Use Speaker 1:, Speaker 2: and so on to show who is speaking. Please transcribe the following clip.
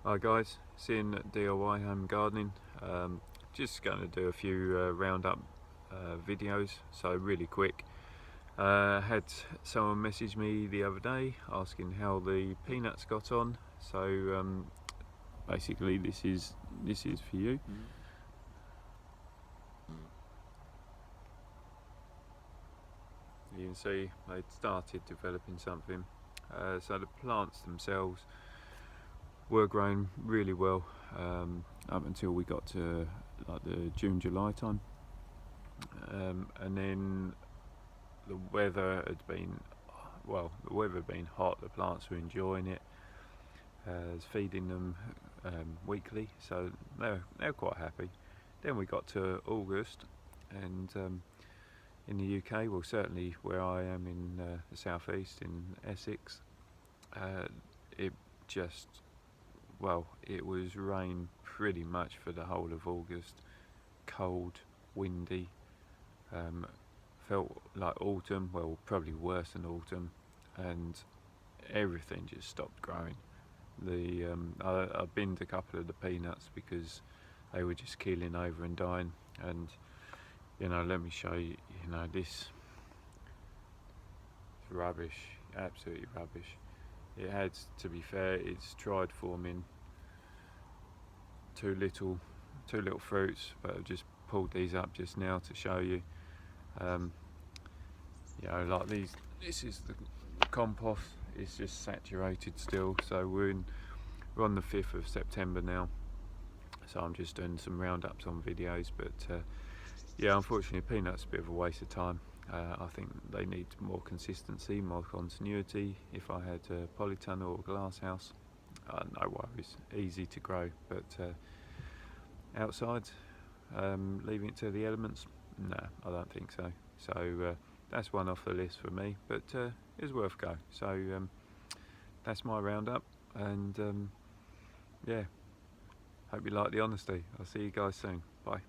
Speaker 1: Hi guys, it's in DIY home gardening. Just going to do a few roundup videos, so really quick. Had someone message me the other day asking how the peanuts got on, so basically this is for you. You can see they'd started developing something, so the plants themselves were growing really well up until we got to like the June-July time, and then the weather had been hot. The plants were enjoying it. I was feeding them weekly, so they're quite happy. Then we got to August, and in the UK, well certainly where I am in the southeast in Essex, it just it was rain pretty much for the whole of August. Cold, windy, felt like autumn, well probably worse than autumn, and everything just stopped growing. I binned a couple of the peanuts because they were just keeling over and dying, and let me show you, this is rubbish, absolutely rubbish. It had, to be fair, it's tried forming two little fruits, but I've just pulled these up just now to show you. Like these, this is the compost. It's just saturated still, so we're on the 5th of September now, so I'm just doing some roundups on videos, but yeah, unfortunately peanuts a bit of a waste of time. I think they need more consistency, more continuity. If I had a polytunnel or a glass house, no worries, easy to grow, but outside, leaving it to the elements, no, I don't think so. So that's one off the list for me, but it's worth a go. So that's my roundup, and yeah, hope you like the honesty. I'll see you guys soon. Bye.